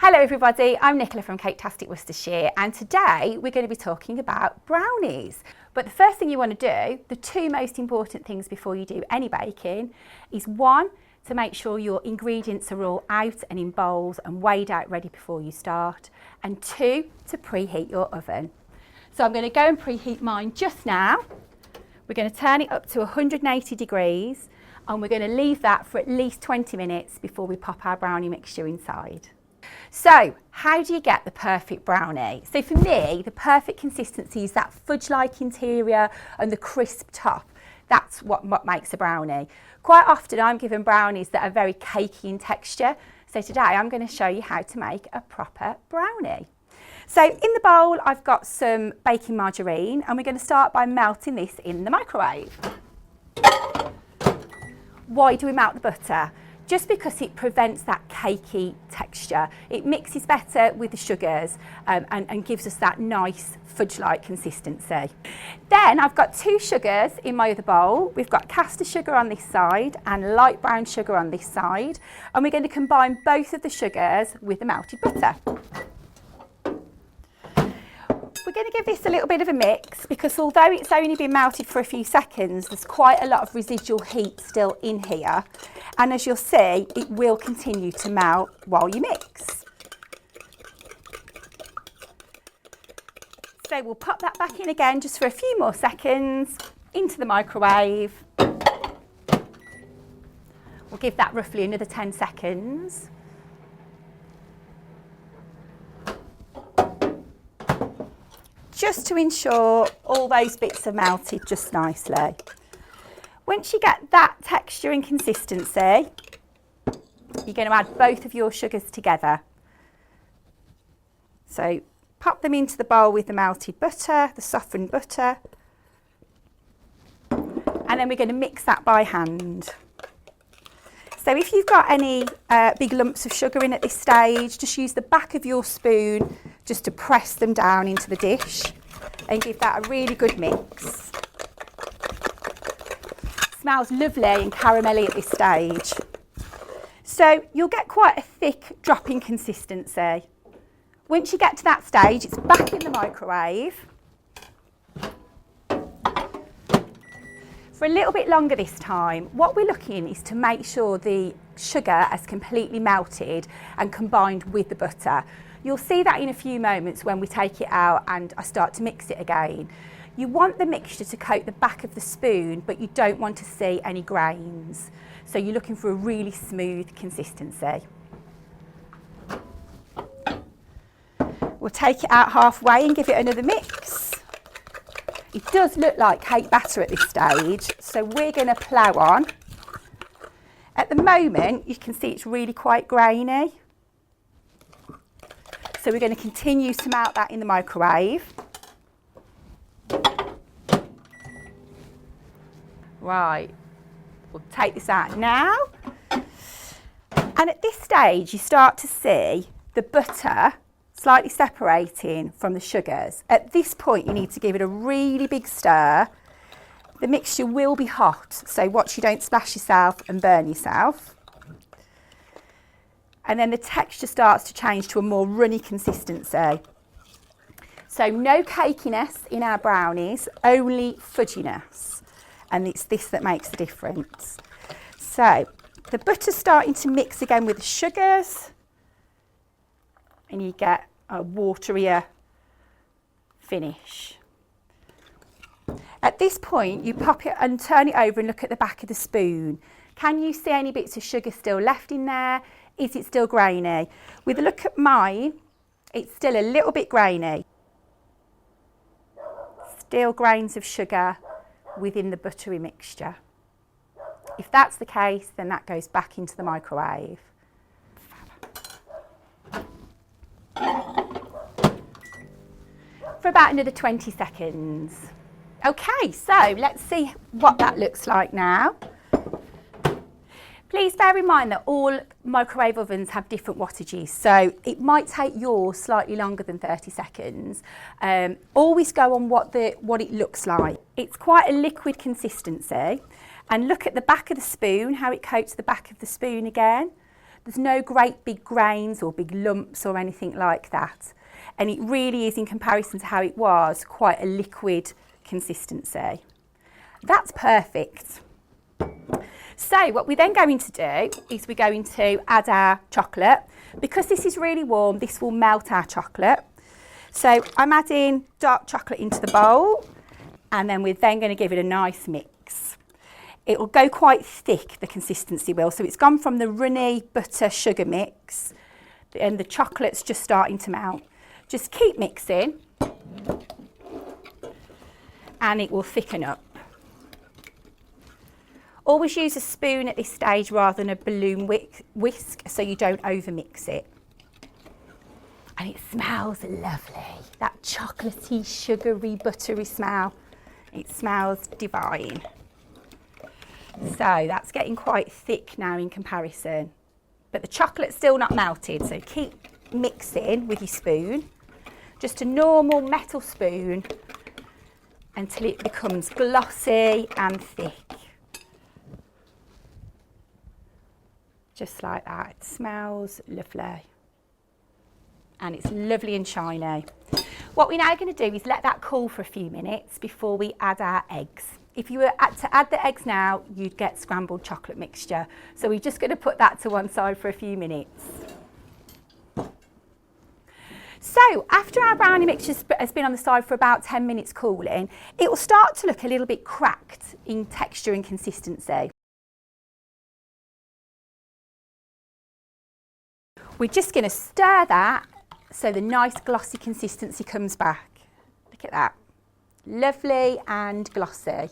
Hello everybody, I'm Nicola from CakeTastic Worcestershire, and today we're going to be talking about brownies. But the first thing you want to do, the two most important things before you do any baking, is one, to make sure your ingredients are all out and in bowls and weighed out ready before you start, and two, to preheat your oven. So I'm going to go and preheat mine just now. We're going to turn it up to 180 degrees and we're going to leave that for at least 20 minutes before we pop our brownie mixture inside. So, how do you get the perfect brownie? So for me, the perfect consistency is that fudge-like interior and the crisp top. That's what makes a brownie. Quite often I'm given brownies that are very cakey in texture. So today I'm going to show you how to make a proper brownie. So in the bowl I've got some baking margarine and we're going to start by melting this in the microwave. Why do we melt the butter? Just because it prevents that cakey texture. It mixes better with the sugars and gives us that nice fudge-like consistency. Then I've got two sugars in my other bowl. We've got caster sugar on this side and light brown sugar on this side. And we're going to combine both of the sugars with the melted butter. We're going to give this a little bit of a mix because although it's only been melted for a few seconds, there's quite a lot of residual heat still in here. And as you'll see, it will continue to melt while you mix. So we'll pop that back in again just for a few more seconds into the microwave. We'll give that roughly another 10 seconds. Just to ensure all those bits are melted just nicely. Once you get that texture and consistency, you're going to add both of your sugars together. So pop them into the bowl with the melted butter, the softened butter, and then we're going to mix that by hand. So if you've got any big lumps of sugar in at this stage, just use the back of your spoon just to press them down into the dish and give that a really good mix. Smells lovely and caramelly at this stage. So you'll get quite a thick dropping consistency. Once you get to that stage, it's back in the microwave for a little bit longer this time. What we're looking is to make sure the sugar has completely melted and combined with the butter. You'll see that in a few moments when we take it out and I start to mix it again. You want the mixture to coat the back of the spoon, but you don't want to see any grains. So you're looking for a really smooth consistency. We'll take it out halfway and give it another mix. It does look like cake batter at this stage, so we're going to plough on. At the moment, you can see it's really quite grainy. So we're going to continue to melt that in the microwave. Right, we'll take this out now. And at this stage, you start to see the butter slightly separating from the sugars. At this point, you need to give it a really big stir. The mixture will be hot, so watch you don't splash yourself and burn yourself. And then the texture starts to change to a more runny consistency. So no cakiness in our brownies, only fudginess. And it's this that makes the difference. So the butter's starting to mix again with the sugars and you get a waterier finish. At this point, you pop it and turn it over and look at the back of the spoon. Can you see any bits of sugar still left in there? Is it still grainy? With a look at mine, it's still a little bit grainy. Still grains of sugar within the buttery mixture. If that's the case, then that goes back into the microwave. For about another 20 seconds. Okay, so let's see what that looks like now. Please bear in mind that all microwave ovens have different wattages, so it might take yours slightly longer than 30 seconds. Always go on what it looks like. It's quite a liquid consistency, and look at the back of the spoon, how it coats the back of the spoon again. There's no great big grains or big lumps or anything like that. And it really is, in comparison to how it was, quite a liquid consistency. That's perfect. So what we're then going to do is we're going to add our chocolate. Because this is really warm, this will melt our chocolate. So I'm adding dark chocolate into the bowl, and then we're then going to give it a nice mix. It will go quite thick, the consistency will. So it's gone from the runny butter sugar mix, and the chocolate's just starting to melt. Just keep mixing, and it will thicken up. Always use a spoon at this stage rather than a balloon whisk so you don't overmix it. And it smells lovely. That chocolatey, sugary, buttery smell. It smells divine. So that's getting quite thick now in comparison. But the chocolate's still not melted, so keep mixing with your spoon. Just a normal metal spoon until it becomes glossy and thick. Just like that. It smells lovely. And it's lovely and shiny. What we're now going to do is let that cool for a few minutes before we add our eggs. If you were to add the eggs now, you'd get scrambled chocolate mixture. So we're just going to put that to one side for a few minutes. So after our brownie mixture has been on the side for about 10 minutes cooling, it will start to look a little bit cracked in texture and consistency. We're just going to stir that so the nice glossy consistency comes back. Look at that. Lovely and glossy.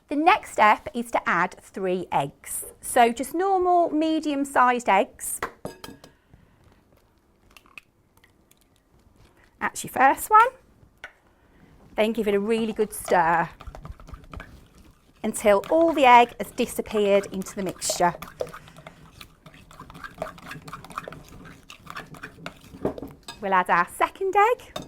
The next step is to add 3 eggs. So just normal medium-sized eggs. That's your first one. Then give it a really good stir until all the egg has disappeared into the mixture. We'll add our second egg.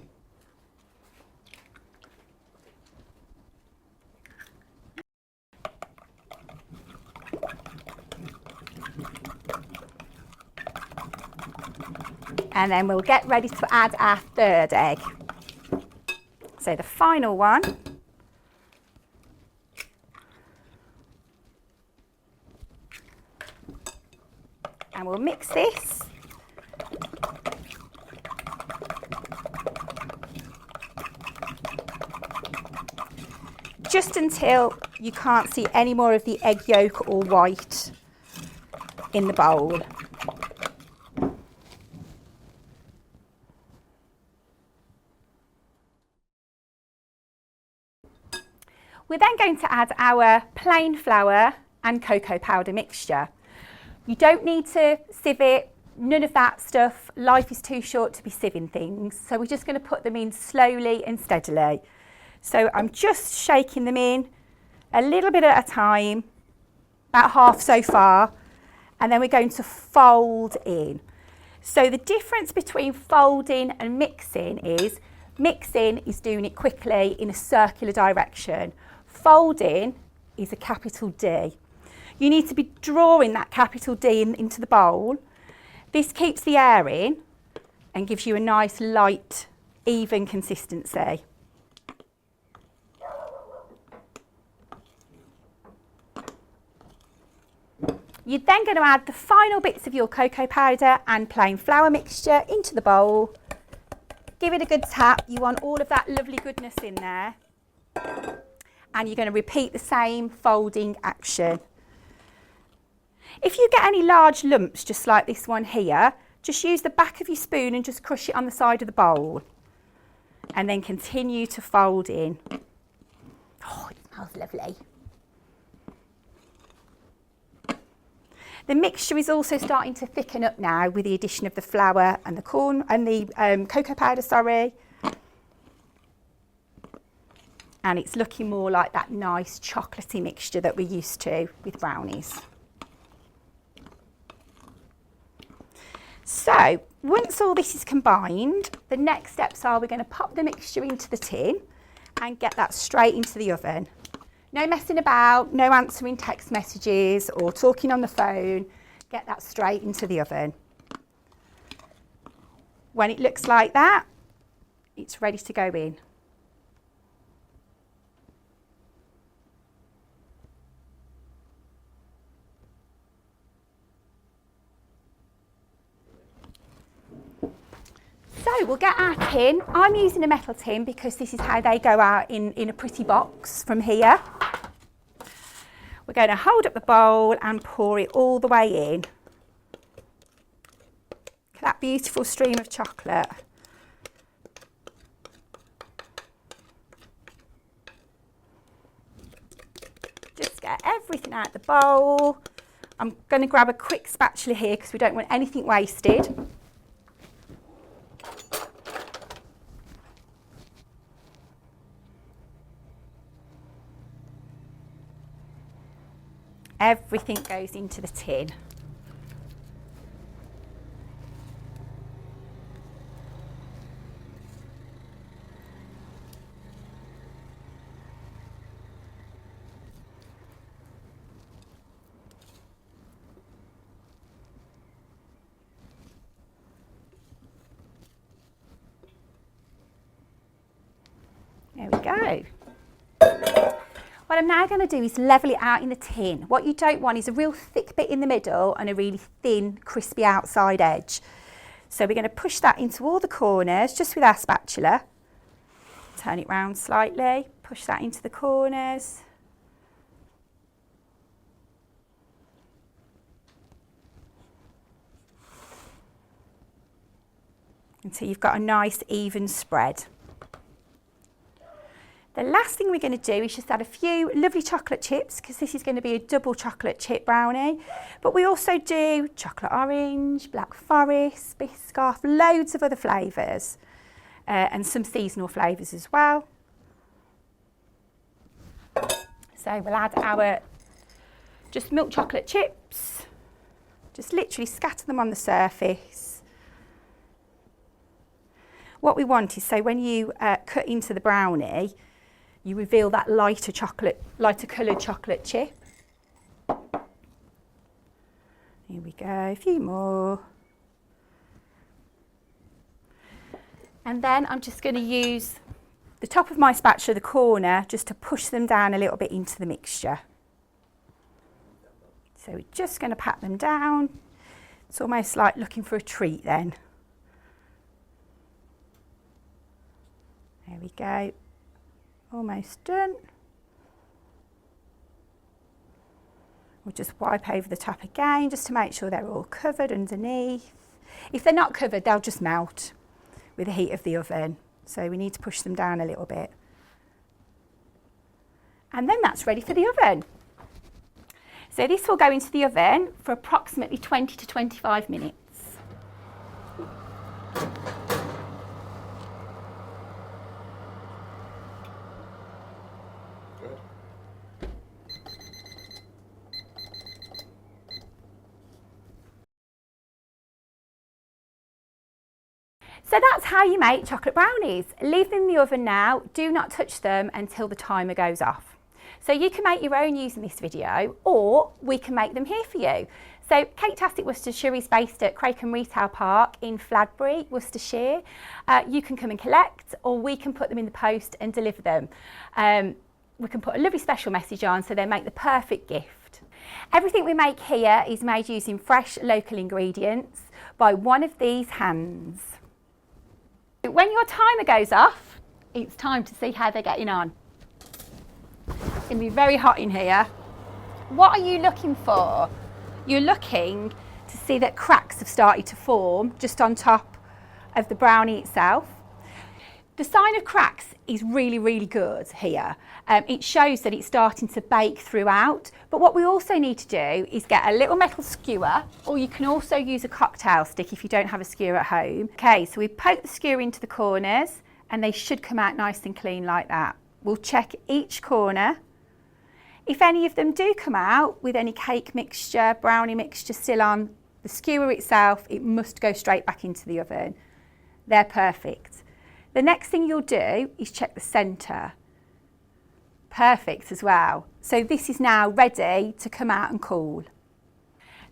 And then we'll get ready to add our third egg. So the final one. And we'll mix this. Just until you can't see any more of the egg yolk or white in the bowl. We're then going to add our plain flour and cocoa powder mixture. You don't need to sieve it, none of that stuff. Life is too short to be sieving things. So we're just going to put them in slowly and steadily. So I'm just shaking them in a little bit at a time, about half so far, and then we're going to fold in. So the difference between folding and mixing is doing it quickly in a circular direction. Folding is a capital D. You need to be drawing that capital D into the bowl. This keeps the air in and gives you a nice light, even consistency. You're then going to add the final bits of your cocoa powder and plain flour mixture into the bowl. Give it a good tap. You want all of that lovely goodness in there. And you're going to repeat the same folding action. If you get any large lumps, just like this one here, just use the back of your spoon and just crush it on the side of the bowl. And then continue to fold in. Oh, it smells lovely. The mixture is also starting to thicken up now with the addition of the flour and the corn and the cocoa powder, sorry. And it's looking more like that nice chocolatey mixture that we're used to with brownies. So once all this is combined, the next steps are we're going to pop the mixture into the tin and get that straight into the oven. No messing about, no answering text messages or talking on the phone. Get that straight into the oven. When it looks like that, it's ready to go in. So we'll get our tin. I'm using a metal tin because this is how they go out in a pretty box from here. We're going to hold up the bowl and pour it all the way in. Look at that beautiful stream of chocolate. Just get everything out of the bowl. I'm going to grab a quick spatula here because we don't want anything wasted. Everything goes into the tin. There we go. What I'm now going to do is level it out in the tin. What you don't want is a real thick bit in the middle and a really thin, crispy outside edge. So we're going to push that into all the corners just with our spatula. Turn it round slightly, push that into the corners. Until you've got a nice even spread. The last thing we're going to do is just add a few lovely chocolate chips because this is going to be a double chocolate chip brownie. But we also do chocolate orange, black forest, Biscoff, loads of other flavours and some seasonal flavours as well. So we'll add our just milk chocolate chips, just literally scatter them on the surface. What we want is so when you cut into the brownie, you reveal that lighter coloured chocolate chip. Here we go, a few more. And then I'm just going to use the top of my spatula, the corner, just to push them down a little bit into the mixture. So we're just going to pat them down. It's almost like looking for a treat then. There we go. Almost done. We'll just wipe over the top again just to make sure they're all covered underneath. If they're not covered, they'll just melt with the heat of the oven. So we need to push them down a little bit. And then that's ready for the oven. So this will go into the oven for approximately 20 to 25 minutes. So that's how you make chocolate brownies. Leave them in the oven now. Do not touch them until the timer goes off. So you can make your own using this video, or we can make them here for you. So CakeTastic Worcestershire is based at Cracombe Retail Park in Fudgy, Worcestershire. You can come and collect, or we can put them in the post and deliver them. We can put a lovely special message on so they make the perfect gift. Everything we make here is made using fresh local ingredients by one of these hands. When your timer goes off, it's time to see how they're getting on. It's going to be very hot in here. What are you looking for? You're looking to see that cracks have started to form just on top of the brownie itself. The sign of cracks is really, really good here. It shows that it's starting to bake throughout. But what we also need to do is get a little metal skewer, or you can also use a cocktail stick if you don't have a skewer at home. Okay, so we poke the skewer into the corners and they should come out nice and clean like that. We'll check each corner. If any of them do come out with any cake mixture, brownie mixture still on the skewer itself, it must go straight back into the oven. They're perfect. The next thing you'll do is check the centre. Perfect as well. So this is now ready to come out and cool.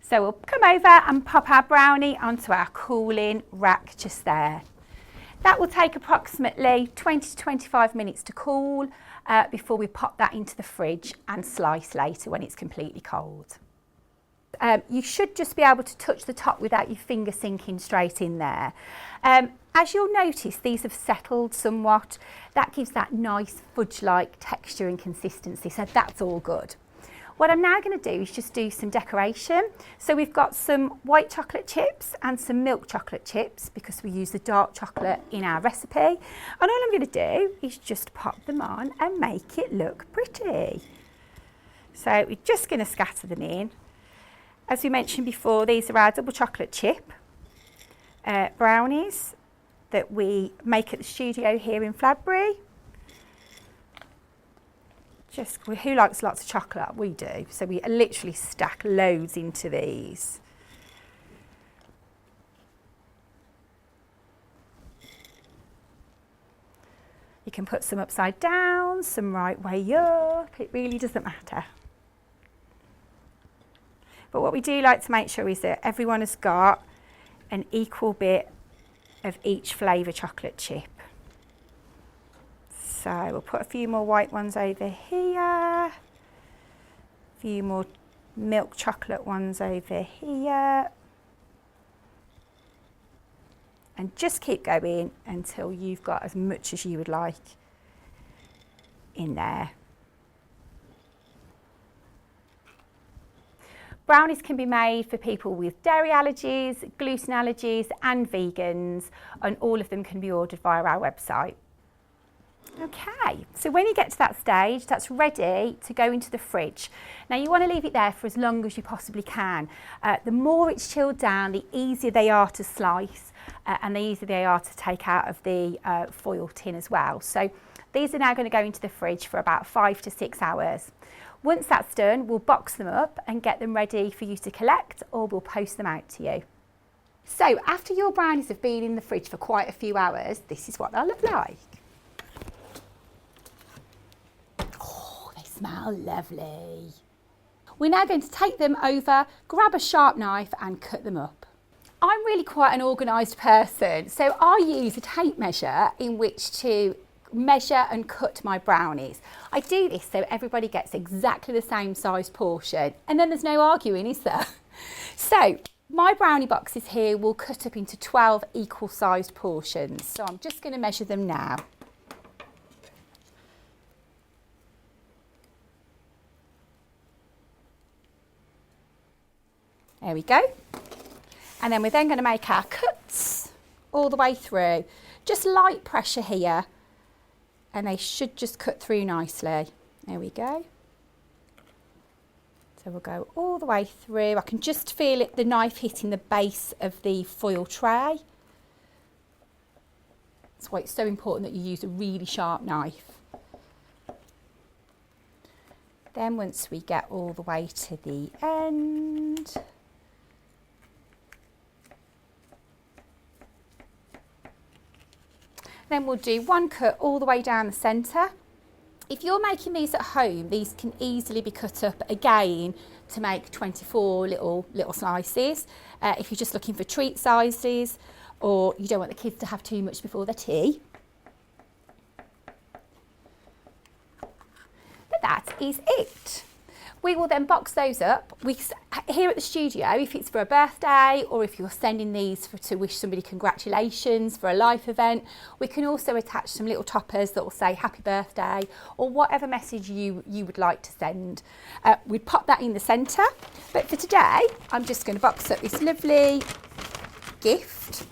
So we'll come over and pop our brownie onto our cooling rack just there. That will take approximately 20 to 25 minutes to cool before we pop that into the fridge and slice later when it's completely cold. You should just be able to touch the top without your finger sinking straight in there. As you'll notice, these have settled somewhat. That gives that nice fudge-like texture and consistency, so that's all good. What I'm now going to do is just do some decoration. So we've got some white chocolate chips and some milk chocolate chips because we use the dark chocolate in our recipe. And all I'm going to do is just pop them on and make it look pretty. So we're just going to scatter them in. As we mentioned before, these are our double chocolate chip brownies that we make at the studio here in Fladbury. Who likes lots of chocolate? We do. So we literally stack loads into these. You can put some upside down, some right way up. It really doesn't matter. But what we do like to make sure is that everyone has got an equal bit of each flavour chocolate chip. So we'll put a few more white ones over here, a few more milk chocolate ones over here, and just keep going until you've got as much as you would like in there. Brownies can be made for people with dairy allergies, gluten allergies and vegans, and all of them can be ordered via our website. Okay, so when you get to that stage, that's ready to go into the fridge. Now you want to leave it there for as long as you possibly can. The more it's chilled down, the easier they are to slice and the easier they are to take out of the foil tin as well. So these are now going to go into the fridge for about 5 to 6 hours. Once that's done, we'll box them up and get them ready for you to collect, or we'll post them out to you. So after your brownies have been in the fridge for quite a few hours, this is what they'll look like. Smell lovely. We're now going to take them over, grab a sharp knife and cut them up. I'm really quite an organised person, so I use a tape measure in which to measure and cut my brownies. I do this so everybody gets exactly the same size portion, and then there's no arguing, is there? So my brownie boxes here will cut up into 12 equal sized portions. So I'm just going to measure them now. There we go. And then we're then going to make our cuts all the way through. Just light pressure here and they should just cut through nicely. There we go. So we'll go all the way through. I can just feel it, the knife hitting the base of the foil tray. That's why it's so important that you use a really sharp knife. Then once we get all the way to the end, then we'll do one cut all the way down the centre. If you're making these at home, these can easily be cut up again to make 24 little slices. If you're just looking for treat sizes, or you don't want the kids to have too much before their tea. But that is it. We will then box those up. Here at the studio, if it's for a birthday or if you're sending these to wish somebody congratulations for a life event, we can also attach some little toppers that will say happy birthday or whatever message you would like to send. We'd pop that in the centre. But for today, I'm just going to box up this lovely gift.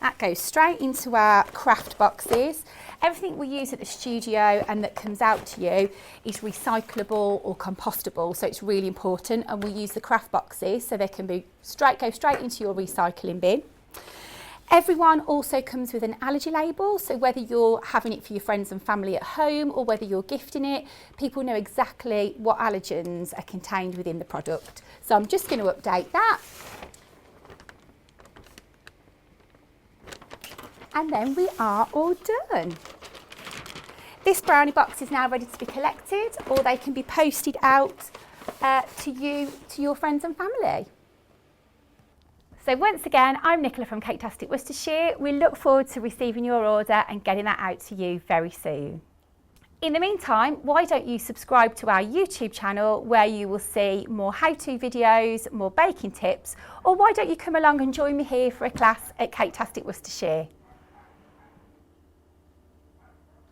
That goes straight into our craft boxes. Everything we use at the studio and that comes out to you is recyclable or compostable, so it's really important, and we use the craft boxes so they can go straight into your recycling bin. Everyone also comes with an allergy label, so whether you're having it for your friends and family at home or whether you're gifting it, people know exactly what allergens are contained within the product. So I'm just going to update that. And then we are all done. This brownie box is now ready to be collected, or they can be posted out to your friends and family. So once again, I'm Nicola from CakeTastic Worcestershire. We look forward to receiving your order and getting that out to you very soon. In the meantime, why don't you subscribe to our YouTube channel where you will see more how-to videos, more baking tips, or why don't you come along and join me here for a class at CakeTastic Worcestershire.